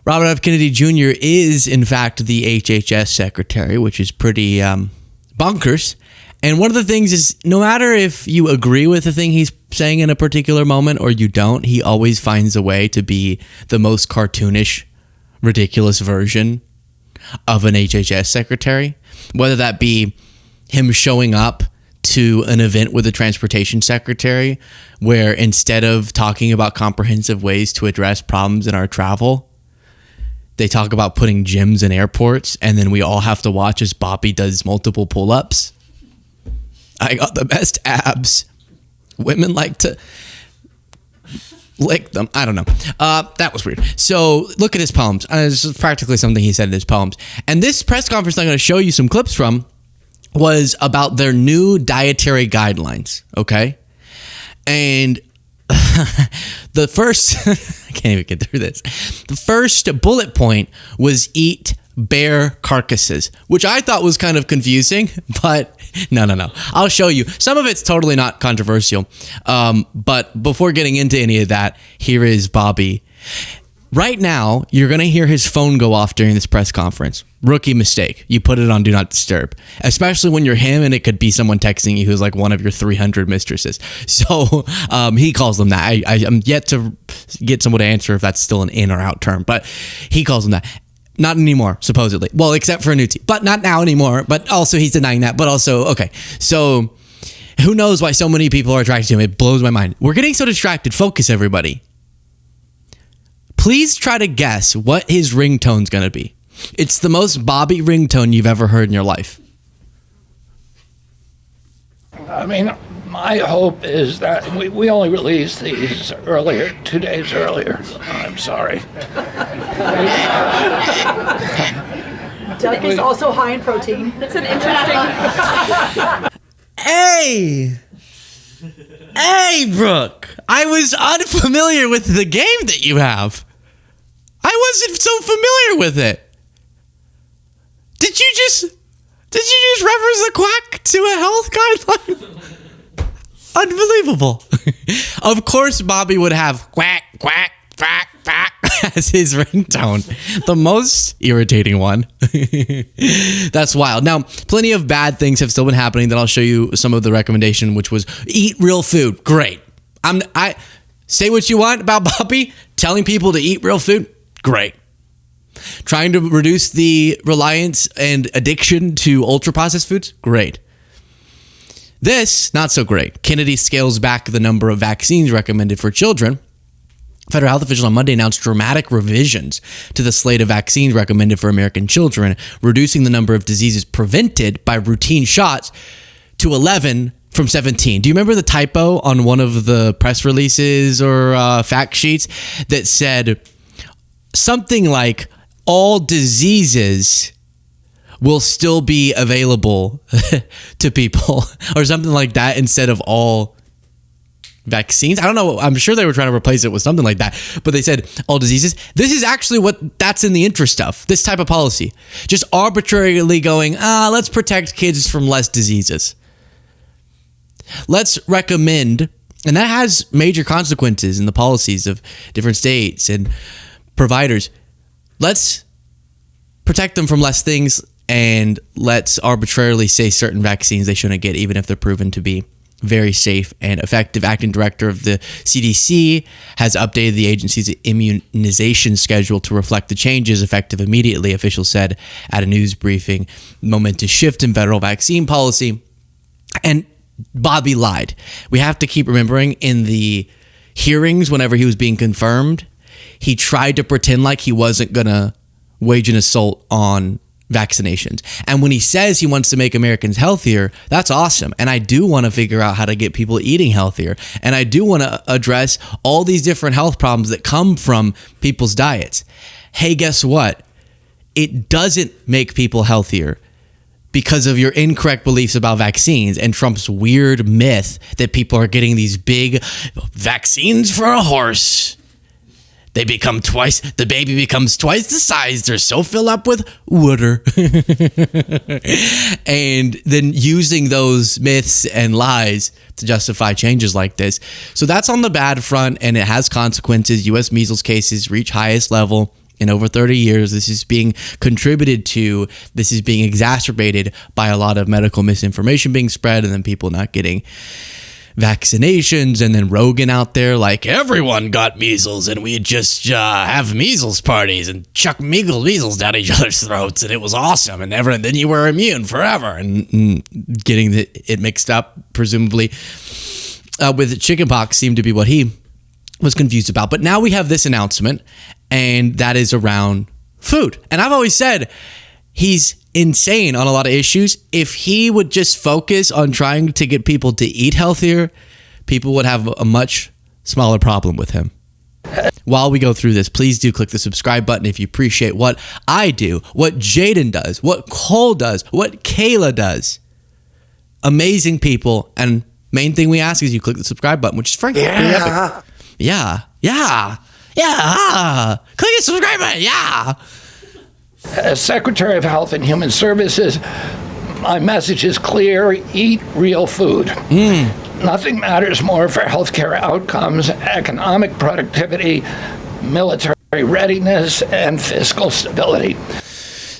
Robert F. Kennedy Jr. is, in fact, the HHS secretary, which is pretty bonkers. And one of the things is, no matter if you agree with the thing he's saying in a particular moment or you don't, he always finds a way to be the most cartoonish, ridiculous version of an HHS secretary. Whether that be him showing up to an event with a transportation secretary where instead of talking about comprehensive ways to address problems in our travel, they talk about putting gyms in airports, and then we all have to watch as Bobby does multiple pull-ups. I got the best abs. Women like to lick them. I don't know. That was weird. So look at his poems. This is practically something he said in his poems. And this press conference I'm going to show you some clips from was about their new dietary guidelines. Okay. And the first, I can't even get through this. The first bullet point was eat bear carcasses, which I thought was kind of confusing, but no. I'll show you. Some of it's totally not controversial. But before getting into any of that, here is Bobby. Right now, you're going to hear his phone go off during this press conference. Rookie mistake. You put it on Do Not Disturb, especially when you're him and it could be someone texting you who's like one of your 300 mistresses. So he calls them that. I'm yet to get someone to answer if that's still an in or out term, but he calls them that. Not anymore, supposedly. Well, except for Anuti, but not now anymore. But also he's denying that. But also, okay. So who knows why so many people are attracted to him? It blows my mind. We're getting so distracted. Focus, everybody. Please try to guess what his ringtone's going to be. It's the most Bobby ringtone you've ever heard in your life. I mean, my hope is that we only released these earlier, 2 days earlier. I'm sorry. Duck is also high in protein. That's an interesting... Hey, Brooke. I was unfamiliar with the game that you have. I wasn't so familiar with it. Did you just reference a quack to a health guideline? Unbelievable. Of course, Bobby would have quack, quack, quack, quack as his ringtone. The most irritating one. That's wild. Now, plenty of bad things have still been happening that I'll show you some of the recommendation, which was eat real food. Great. I say what you want about Bobby. Telling people to eat real food. Great. Trying to reduce the reliance and addiction to ultra-processed foods? Great. This, not so great. Kennedy scales back the number of vaccines recommended for children. Federal health officials on Monday announced dramatic revisions to the slate of vaccines recommended for American children, reducing the number of diseases prevented by routine shots to 11 from 17. Do you remember the typo on one of the press releases or fact sheets that said something like all diseases will still be available to people or something like that instead of all vaccines? I don't know. I'm sure they were trying to replace it with something like that, but they said all diseases. This is actually what that's in the interest of, this type of policy. Just arbitrarily going, let's protect kids from less diseases. Let's recommend, and that has major consequences in the policies of different states and providers. Let's protect them from less things, and let's arbitrarily say certain vaccines they shouldn't get, even if they're proven to be very safe and effective. Acting director of the CDC has updated the agency's immunization schedule to reflect the changes effective immediately, officials said at a news briefing. Momentous shift in federal vaccine policy. And Bobby lied. We have to keep remembering in the hearings, whenever he was being confirmed, he tried to pretend like he wasn't going to wage an assault on vaccinations. And when he says he wants to make Americans healthier, that's awesome. And I do want to figure out how to get people eating healthier. And I do want to address all these different health problems that come from people's diets. Hey, guess what? It doesn't make people healthier because of your incorrect beliefs about vaccines and Trump's weird myth that people are getting these big vaccines for a horse. The baby becomes twice the size. They're so filled up with water. And then using those myths and lies to justify changes like this. So that's on the bad front, and it has consequences. U.S. measles cases reach highest level in over 30 years. This is being contributed to. This is being exacerbated by a lot of medical misinformation being spread, and then people not getting vaccinations, and then Rogan out there like everyone got measles and we just have measles parties and chuck measles down each other's throats and it was awesome and then you were immune forever, and getting it mixed up presumably with chickenpox seemed to be what he was confused about. But now we have this announcement, and that is around food. And I've always said he's insane on a lot of issues. If he would just focus on trying to get people to eat healthier, people would have a much smaller problem with him. While we go through this, please do click the subscribe button if you appreciate what I do, what Jaden does, what Cole does, what Kayla does. Amazing people. And main thing we ask is you click the subscribe button, which is pretty epic. Yeah. Click the subscribe button. Yeah. As Secretary of Health and Human Services, my message is clear: eat real food. Nothing matters more for healthcare outcomes, economic productivity, military readiness, and fiscal stability.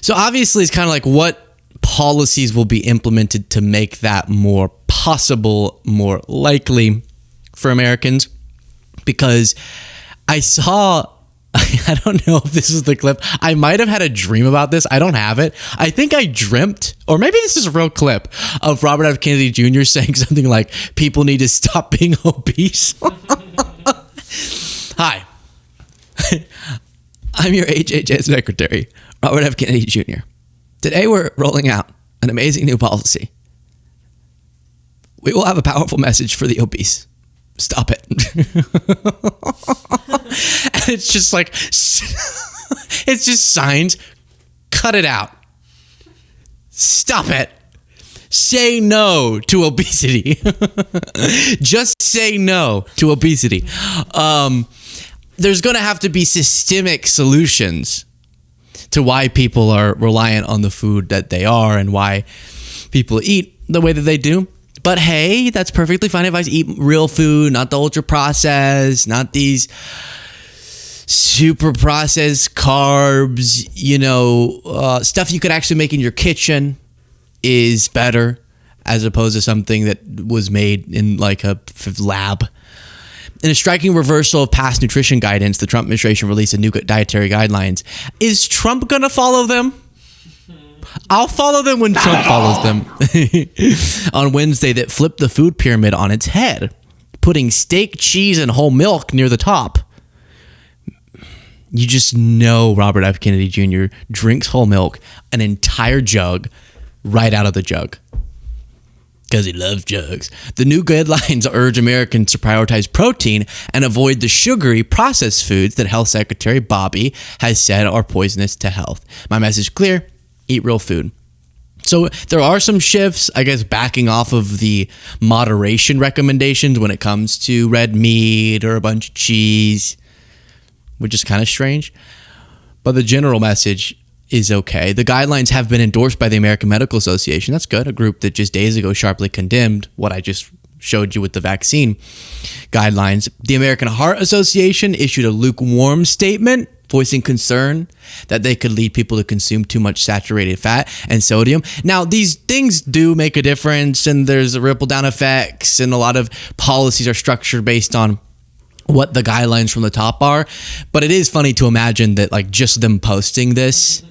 So obviously it's kind of like what policies will be implemented to make that more possible, more likely for Americans. Because I saw, I don't know if this is the clip. I might have had a dream about this. I don't have it. I think I dreamt, or maybe this is a real clip of Robert F. Kennedy Jr. saying something like, people need to stop being obese. Hi. I'm your HHS Secretary, Robert F. Kennedy Jr. Today we're rolling out an amazing new policy. We will have a powerful message for the obese. Stop it. And it's just like, it's just signs. Cut it out. Stop it. Say no to obesity. Just say no to obesity. There's going to have to be systemic solutions to why people are reliant on the food that they are and why people eat the way that they do. But hey, that's perfectly fine if I eat real food, not the ultra processed, not these super processed carbs, stuff you could actually make in your kitchen is better as opposed to something that was made in like a lab. In a striking reversal of past nutrition guidance, the Trump administration released a new dietary guidelines. Is Trump going to follow them? I'll follow them when Trump follows them. On Wednesday, that flipped the food pyramid on its head, putting steak, cheese, and whole milk near the top. You just know Robert F. Kennedy Jr. drinks whole milk, an entire jug, right out of the jug. Because he loves jugs. The new guidelines urge Americans to prioritize protein and avoid the sugary processed foods that Health Secretary Bobby has said are poisonous to health. My message clear: eat real food. So there are some shifts, I guess, backing off of the moderation recommendations when it comes to red meat or a bunch of cheese, which is kind of strange. But the general message is okay. The guidelines have been endorsed by the American Medical Association. That's good. A group that just days ago sharply condemned what I just showed you with the vaccine guidelines. The American Heart Association issued a lukewarm statement voicing concern that they could lead people to consume too much saturated fat and sodium. Now, these things do make a difference, and there's a ripple down effects, and a lot of policies are structured based on what the guidelines from the top are. But it is funny to imagine that like just them posting this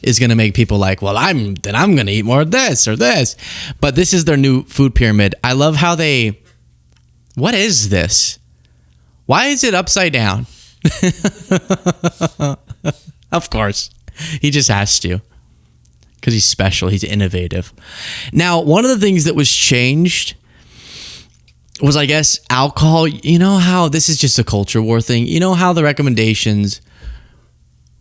is going to make people like, well, I'm going to eat more of this or this. But this is their new food pyramid. I love how what is this? Why is it upside down? Of course. He just has to. Because he's special. He's innovative. Now, one of the things that was changed was, I guess, alcohol. You know how this is just a culture war thing? You know how the recommendations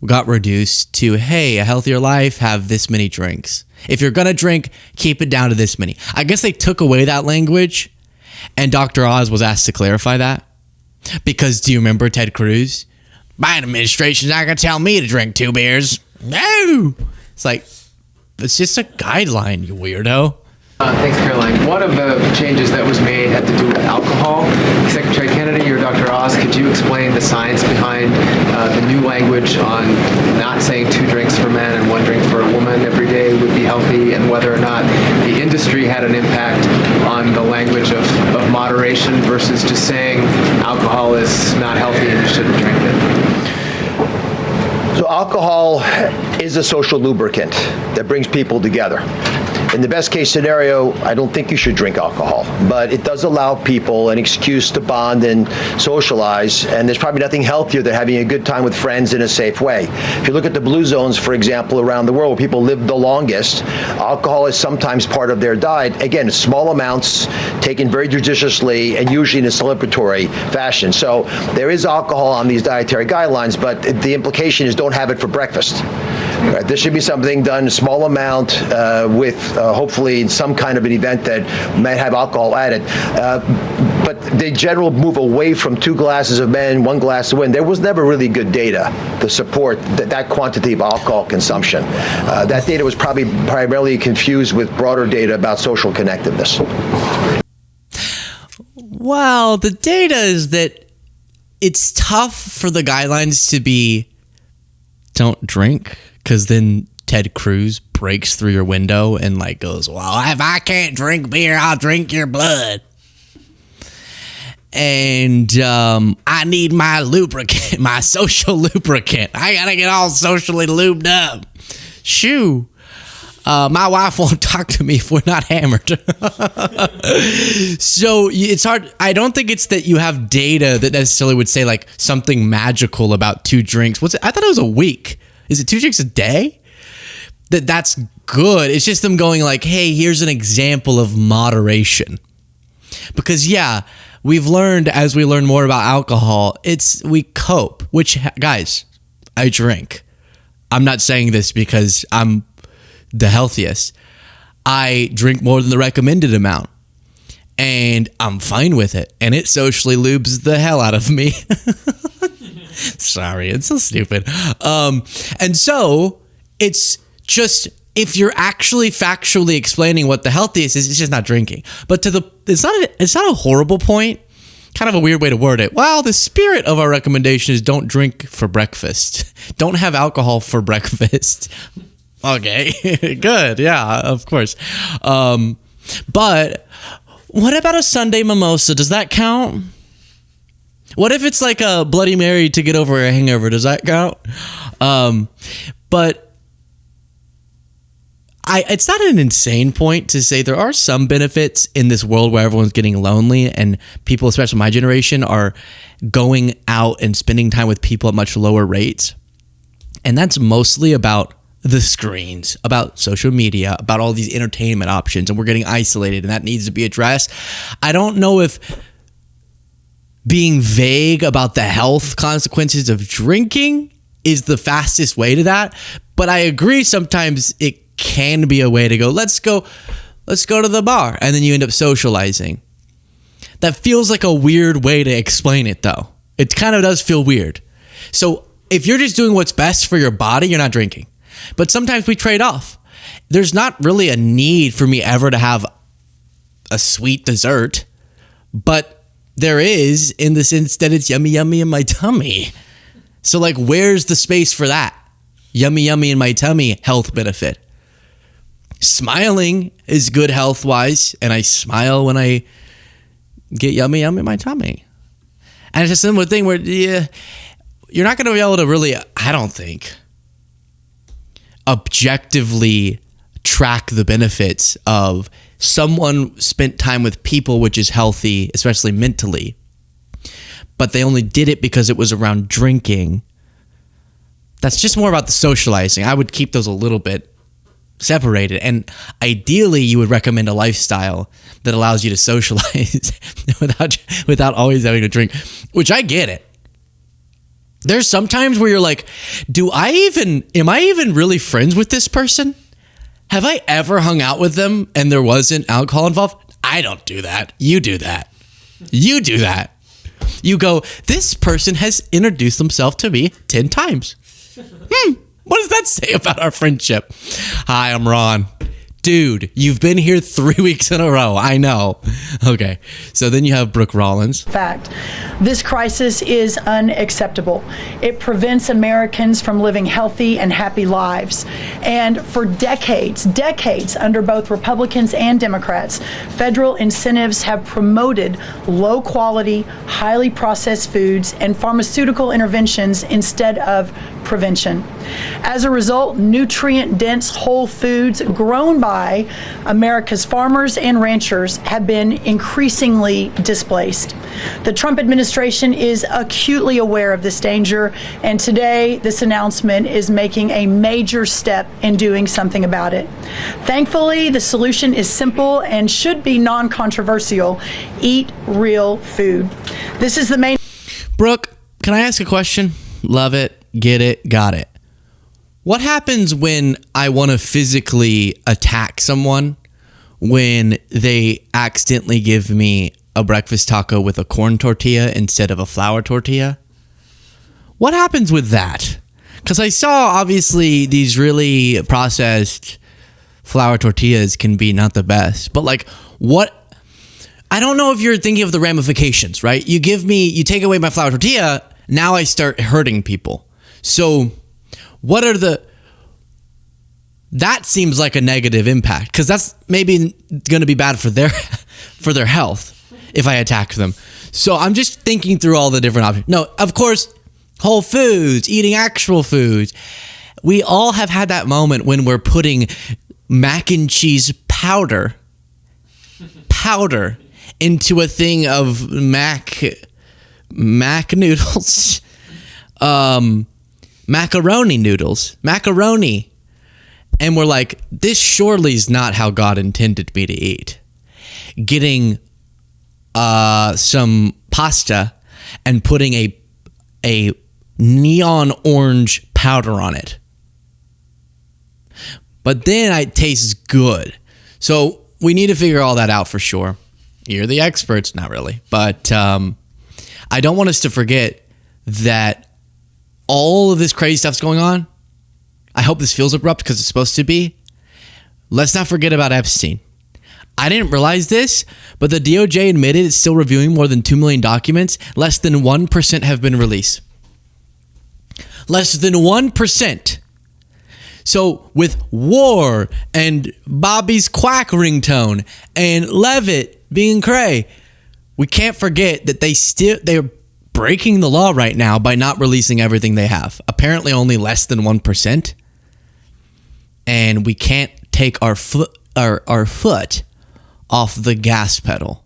got reduced to, hey, a healthier life, have this many drinks. If you're going to drink, keep it down to this many. I guess they took away that language, and Dr. Oz was asked to clarify that. Because do you remember Ted Cruz? My administration's not going to tell me to drink 2 beers. No! It's like, it's just a guideline, you weirdo. Thanks, Caroline. One of the changes that was made had to do with alcohol. Secretary Kennedy or Dr. Oz, could you explain the science behind the new language on not saying 2 drinks for men and 1 drink for a woman every day would be healthy, and whether or not the industry had an impact on the language of moderation versus just saying alcohol is not healthy and you shouldn't drink it? So alcohol is a social lubricant that brings people together. In the best case scenario, I don't think you should drink alcohol, but it does allow people an excuse to bond and socialize, and there's probably nothing healthier than having a good time with friends in a safe way. If you look at the blue zones, for example, around the world where people live the longest, alcohol is sometimes part of their diet. Again, small amounts, taken very judiciously, and usually in a celebratory fashion. So there is alcohol on these dietary guidelines, but the implication is don't have it for breakfast. Right, this should be something done a small amount with hopefully in some kind of an event that might have alcohol added. But the general move away from 2 glasses of men, 1 glass of women, there was never really good data to support that quantity of alcohol consumption. That data was probably primarily confused with broader data about social connectiveness. Well, the data is that it's tough for the guidelines to be don't drink, because then Ted Cruz breaks through your window and like goes, well, if I can't drink beer, I'll drink your blood. And I need my lubricant, my social lubricant. I gotta get all socially lubed up. Shoo. My wife won't talk to me if we're not hammered. So it's hard. I don't think it's that you have data that necessarily would say like something magical about 2 drinks. What's it? I thought it was a week. Is it 2 drinks a day? That's good. It's just them going like, hey, here's an example of moderation. Because yeah, we've learned as we learn more about alcohol, we cope, which guys, I drink. I'm not saying this because I'm the healthiest. I drink more than the recommended amount and I'm fine with it. And it socially lubes the hell out of me. Sorry, it's so stupid. And so it's just, if you're actually factually explaining what the healthiest is, it's just not drinking. But it's not a horrible point. Kind of a weird way to word it. Well, the spirit of our recommendation is don't drink for breakfast. Don't have alcohol for breakfast. Okay, good. Yeah, of course. But what about a Sunday mimosa? Does that count? What if it's like a Bloody Mary to get over a hangover? Does that count? But it's not an insane point to say there are some benefits in this world where everyone's getting lonely and people, especially my generation, are going out and spending time with people at much lower rates. And that's mostly about the screens, about social media, about all these entertainment options, and we're getting isolated, and that needs to be addressed. I don't know if being vague about the health consequences of drinking is the fastest way to that, but I agree sometimes it can be a way to go, let's go to the bar, and then you end up socializing. That feels like a weird way to explain it, though. It kind of does feel weird. So if you're just doing what's best for your body, you're not drinking. But sometimes we trade off. There's not really a need for me ever to have a sweet dessert, but there is in the sense that it's yummy, yummy in my tummy. So like, where's the space for that? Yummy, yummy in my tummy health benefit. Smiling is good health-wise, and I smile when I get yummy, yummy in my tummy. And it's a similar thing where you're not going to be able to really, I don't think, objectively track the benefits of someone spent time with people, which is healthy, especially mentally, but they only did it because it was around drinking. That's just more about the socializing. I would keep those a little bit separated, and ideally you would recommend a lifestyle that allows you to socialize without always having to drink, which I get it. There's sometimes where you're like, am I even really friends with this person? Have I ever hung out with them and there wasn't alcohol involved? I don't do that. You do that. You do that. You go, this person has introduced themselves to me 10 times. What does that say about our friendship? Hi, I'm Ron. Dude, you've been here 3 weeks in a row. I know. Okay. So then you have Brooke Rollins. Fact. This crisis is unacceptable. It prevents Americans from living healthy and happy lives. And for decades under both Republicans and Democrats, federal incentives have promoted low quality, highly processed foods and pharmaceutical interventions instead of prevention. As a result, nutrient-dense whole foods grown by America's farmers and ranchers have been increasingly displaced. The Trump administration is acutely aware of this danger, and today this announcement is making a major step in doing something about it. Thankfully, the solution is simple and should be non-controversial. Eat real food. This is the main... Brooke, can I ask a question? Love it, get it, got it. What happens when I want to physically attack someone when they accidentally give me a breakfast taco with a corn tortilla instead of a flour tortilla? What happens with that? Because I saw, obviously, these really processed flour tortillas can be not the best. But, like, what... I don't know if you're thinking of the ramifications, right? You take away my flour tortilla, now I start hurting people. So... what are that seems like a negative impact, because that's maybe going to be bad for their health if I attack them. So I'm just thinking through all the different options. No, of course, whole foods, eating actual foods. We all have had that moment when we're putting mac and cheese powder into a thing of mac noodles. Macaroni noodles. And we're like, this surely is not how God intended me to eat. Getting some pasta and putting a neon orange powder on it. But then it tastes good. So we need to figure all that out for sure. You're the experts, not really. But I don't want us to forget that all of this crazy stuff's going on. I hope this feels abrupt because it's supposed to be. Let's not forget about Epstein. I didn't realize this, but the DOJ admitted it's still reviewing more than 2 million documents. Less than 1% have been released. Less than 1%. So with War and Bobby's Quack ringtone and Levitt being cray, we can't forget that they're breaking the law right now by not releasing everything they have. Apparently only less than 1%. And we can't take our foot off the gas pedal.